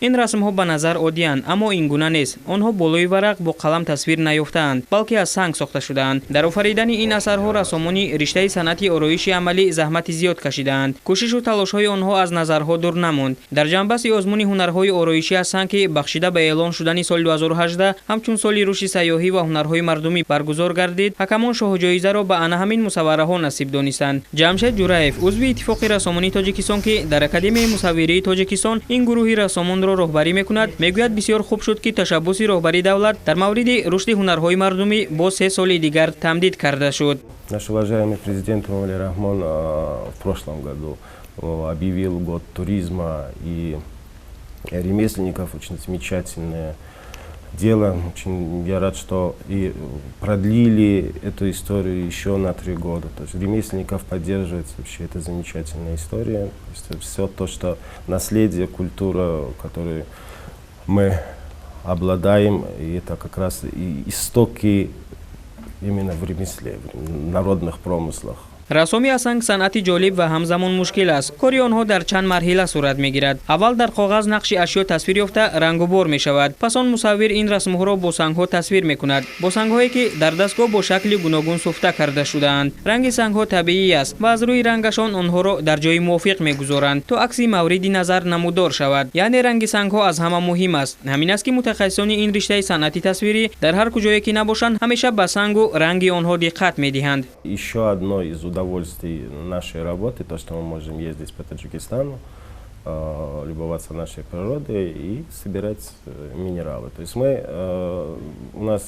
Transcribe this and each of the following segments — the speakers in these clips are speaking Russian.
ин расмҳо ба назар оддиянд, аммо ин гуна нест. онҳо болои варақ бо қалам тасвир наёфтаанд, балки аз санг сохта шудаанд. дар офаридани ин асарҳо рассомони риштаи санъати ороиши амалӣ заҳмати зиёд кашидаанд. кӯшишу талошҳои онҳо аз назарҳо дур намонд. дар ҷанбаси озмуни ҳунарҳои ороишӣ аз санг ки бахшида ба эълон шудани соли 2018 ҳамчун соли рушди сайёҳӣ ва ҳунарҳои мардумӣ баргузор гардид, ҳакамон шоҳуҷоизаро ба ана ҳамин мусаввараҳо насиб донистанд. ҷамшед ҷураев, узви иттифоқи рассомони тоҷикистон ки дар академияи мусаввирии тоҷикистон ин гурӯҳи рассомонро роҳбарӣ мекунад, мегӯяд бисёр хуб шуд ки ташаббуси роҳбари давлат дар мавриди рушди ҳунарҳои мардумӣ бо 3 соли дигар тамдид карда шуд. Наш уважаемый президент Эмомали Рахмон в прошлом году объявил год туризма и ремесленников. Очень замечательное дело. Очень я рад, что и продлили эту историю еще на 3 года. То есть ремесленников поддерживается. Вообще это замечательная история. Все то, что наследие, культура, которой мы обладаем, и это как раз и истоки именно в ремесле, в народных промыслах. рассомӣ аз санг санъати ҷолиб ва ҳамзамон мушкил аст. кори онҳо дар чанд марҳила сурат мегирад. аввал дар коғаз нақши ашё тасвир ёфта рангубор мешавад. пас он мусаввир ин расмҳоро бо сангҳо тасвир мекунад, бо сангҳое ки дар дастгоҳ бо шакли гуногун суфта карда шудаанд. ранги сангҳо табиӣ аст ва аз рӯи рангашон онҳоро дар ҷои мувофиқ мегузоранд, то акси мавриди назар намудор шавад. яъне ранги сангҳо аз ҳама муҳим аст. ҳамин аст ки мутахассисони ин риштаи санъати тасвирӣ дар ҳар куҷое ки набошанд, ҳамеша ба сангу ранги онҳо диққат медиҳанд. Еще одно из удовольствий нашей работы, то, что мы можем ездить по Таджикистану, любоваться нашей природой и собирать минералы. То есть у нас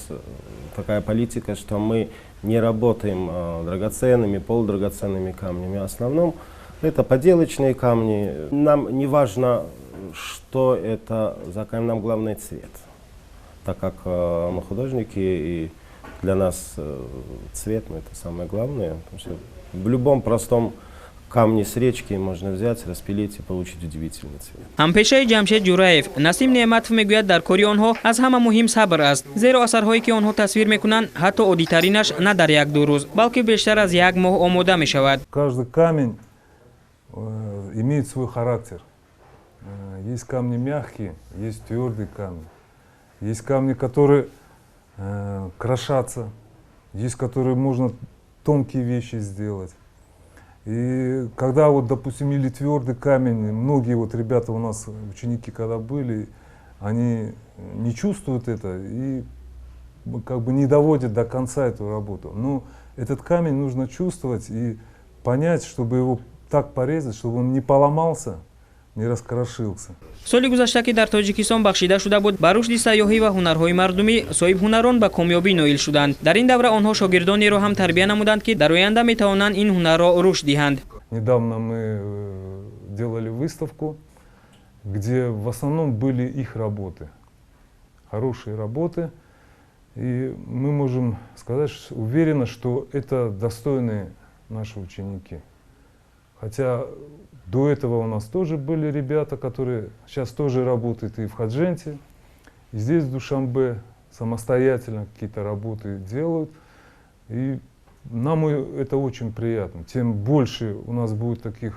такая политика, что мы не работаем драгоценными, полудрагоценными камнями. В основном это поделочные камни. Нам не важно, что это за камень, нам главное цвет. Так как мы художники, и для нас цвет, это самое главное. Потому что в любом простом камне с речки можно взять, распилить и получить удивительный цвет. ҳампешаи ҷамшед ҷураев Насим Неъматов мегӯяд дар кори онҳо аз ҳама муҳим сабр аст, зеро асарҳое ки онҳо тасвир мекунанд ҳатто оддитаринаш на дар 1-2 рӯз, балки бештар аз 1 моҳ омода мешавад. Каждый камень имеет свой характер. Есть камни мягкие, есть твердые камни. Есть камни, которые крошатся, есть которые можно тонкие вещи сделать. И когда вот, допустим, или твердый камень, многие вот ребята у нас, ученики, когда были, они не чувствуют это и как бы не доводят до конца эту работу. Но этот камень нужно чувствовать и понять, чтобы его так порезать, чтобы он не поломался, не раскрошился. соли гузашта ки дар тоҷикистон бахшида шуда буд ба рушди сайёҳӣ ва ҳунарҳои мардумӣ, соҳибҳунарон ба камёбӣ ноил шуданд. дар ин давра онҳо шогирдонеро ҳам тарбия намуданд ки дар оянда метавонанд ин ҳунарро рушд диҳанд. Недавно мы делали выставку, где в основном были их работы, хорошие работы, и мы можем сказать уверенно, что это достойные наши ученики. Хотя до этого у нас тоже были ребята, которые сейчас тоже работают и в Хадженте, и здесь в Душанбе самостоятельно какие-то работы делают. И нам это очень приятно. Тем больше у нас будет таких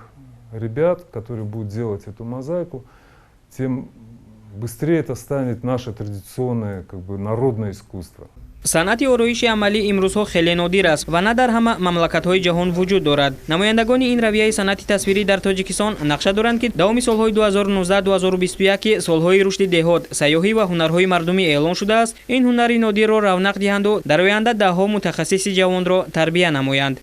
ребят, которые будут делать эту мозаику, тем быстрее это станет наше традиционное, как бы, народное искусство. санъати ороиши амалӣ имрӯзҳо хеле нодир аст ва на дар ҳама мамлакатҳои ҷаҳон вуҷуд дорад. намояндагони ин равияи санъати тасвирӣ дар тоҷикистон нақша доранд ки давоми солҳои 2019-2021 ки солҳои рушди деҳот, сайёҳӣ ва ҳунарҳои мардумӣ эълон шудааст, ин ҳунари нодирро равнақ диҳанду дар оянда даҳҳо мутахассиси ҷавонро тарбия намоянд.